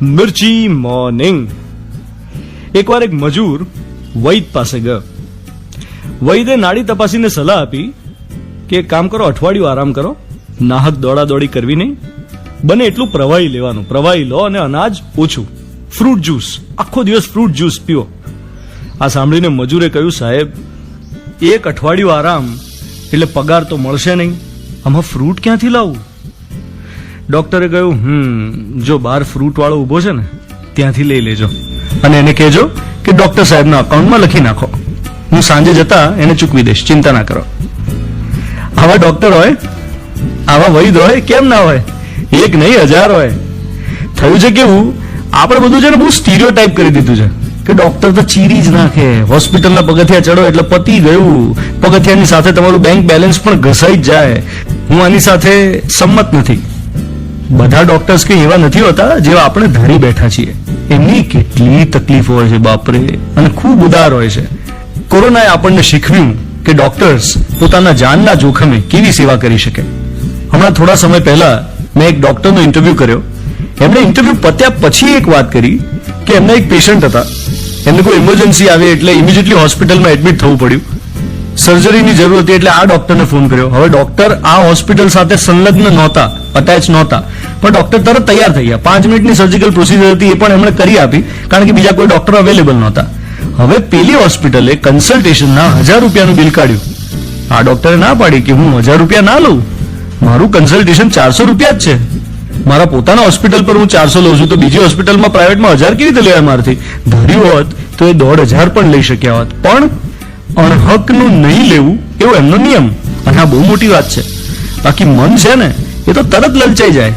મિર્ચી morning. એકવાર એક મજૂર વૈદ પાસે ગયો. વૈદે નાડી તપાસીને સલાહ આપી કે એક કામ કરો, અઠવાડિયું આરામ કરો, નાહક દોડાદોડી કરવી નહીં, બને એટલું પ્રવાહી લેવાનું, પ્રવાહી લો અને અનાજ ઓછું, ફ્રૂટ જ્યુસ, આખો દિવસ ફ્રૂટ જ્યુસ પીઓ. આ સાંભળીને મજૂરે કહ્યું, સાહેબ એક અઠવાડિયું આરામ એટલે પગાર તો મળશે નહીં, આમાં ફ્રૂટ ક્યાંથી લાવું? ડોક્ટરે કહ્યું, જો બહાર ફ્રૂટ વાળો ઉભો છે ને ત્યાંથી લઈ લેજો અને એને કહેજો કે ડોક્ટર સાહેબના અકાઉન્ટમાં લખી નાખો, હું સાંજે જતા એને ચૂકવી દઈશ, ચિંતા ના કરો. આવા ડોક્ટર હોય, આવા વૈદ હોય, કેમ ના હોય? એક નહીં, 1000 હોય. થયું છે કેવું, આપણે બધું છે ને બહુ સ્ટીરિયોટાઇપ કરી દીધું છે કે ડોક્ટર તો ચીરી જ નાખે, હોસ્પિટલના પગથિયા ચડો એટલે પતી ગયું, પગથિયાની સાથે તમારું બેંક બેલેન્સ પણ ઘસાઈ જ જાય. હું આની સાથે સંમત નથી. બધા ડોક્ટર્સ કઈ એવા નથી હોતા જેવા આપણે ધારી બેઠા છીએ. એમની કેટલી તકલીફો હોય છે બાપરે, અને ખૂબ ઉદાર હોય છે. કોરોનાએ આપણને શીખવ્યું કે ડોક્ટર્સ પોતાના જાનના જોખમે કેવી સેવા કરી શકે. હમણાં થોડા સમય પહેલા મેં એક ડોક્ટરનો ઇન્ટરવ્યુ કર્યો. એમણે ઇન્ટરવ્યુ પત્યા પછી એક વાત કરી કે એમના એક પેશન્ટ હતા, એમને કોઈ ઇમરજન્સી આવી એટલે ઇમિડિયેટલી હોસ્પિટલમાં એડમિટ થવું પડ્યું, સર્જરીની જરૂર હતી એટલે આ ડોક્ટરને ફોન કર્યો. હવે ડોક્ટર આ હોસ્પિટલ સાથે સંલગ્ન નહોતા, અટેચ નહોતા, પણ ડોક્ટર તરત તૈયાર થઈ ગયા. 5 મિનિટની સર્જિકલ પ્રોસિજર હતી, એ પણ એમણે કરી આપી કારણ કે બીજા કોઈ ડોક્ટર અવેલેબલ નહોતા. હવે પેલી હોસ્પિટલે કન્સલ્ટેશનના 1000 રૂપિયાનું બિલ કાઢ્યું. આ ડોક્ટરે ના પાડી કે હું 1000 રૂપિયા ના લઉં, મારું કન્સલ્ટેશન 400 રૂપિયા જ છે. મારા પોતાના હોસ્પિટલ પર હું 400 લઉં છું તો બીજી હોસ્પિટલમાં પ્રાઇવેટમાં 1000 કેવી રીતે લેવાય મારથી? ધાર્યું હોત તો એ 1500 પણ લઈ શક્યા હોત, પણ અણહકનું નહીં લેવું એવો એમનો નિયમ. અને આ બહુ મોટી વાત છે. બાકી મન છે ને એ તો તરત લલચાઈ જાય.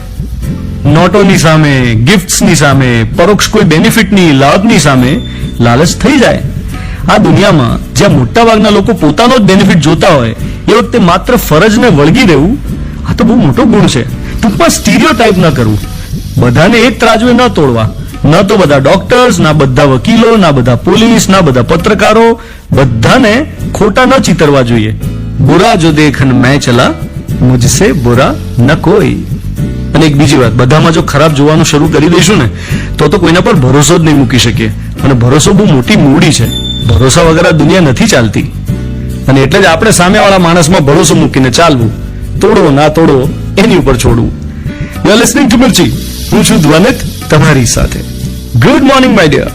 નોટોની સામે, ગિફ્ટ્સની સામે, પરોક્ષ કોઈ બેનિફિટની, લાભની સામે લાલચ થઈ જાય. આ દુનિયામાં જ્યાં મોટાભાગના લોકો પોતાનો જ બેનિફિટ જોતા હોય એ વખતે માત્ર ફરજને વળગી રહેવું, આ તો બહુ મોટો ગુણ છે. ટૂંકમાં સ્ટીરિયોટાઇપ ન કરવું, બધાને એક ત્રાજવે ન તોડવા. ન તો બધા ડોક્ટર્સ, ના બધા વકીલો, ના બધા પોલીસ, ના બધા પત્રકારો, બધાને ખોટા ન ચિતરવા જોઈએ. બુરા જો દેખન મેં ચલા, મુજસે બુરા ન કોઈ. અને એક બીજી વાત, બધામાં જો ખરાબ જોવાનું શરૂ કરી દઈશું ને તો કોઈના પર ભરોસો જ નહીં મૂકી શકીએ. અને ભરોસો બહુ મોટી મૂડી છે. ભરોસા વગર આ દુનિયા નથી ચાલતી. અને એટલે જ આપણે સામેવાળા માણસમાં ભરોસો મૂકીને ચાલવું, તોડવો ના તોડવો એની ઉપર છોડવું. You are listening to Mirchi. હું છું ધ્વનિત તમારી સાથે. Good morning my dear.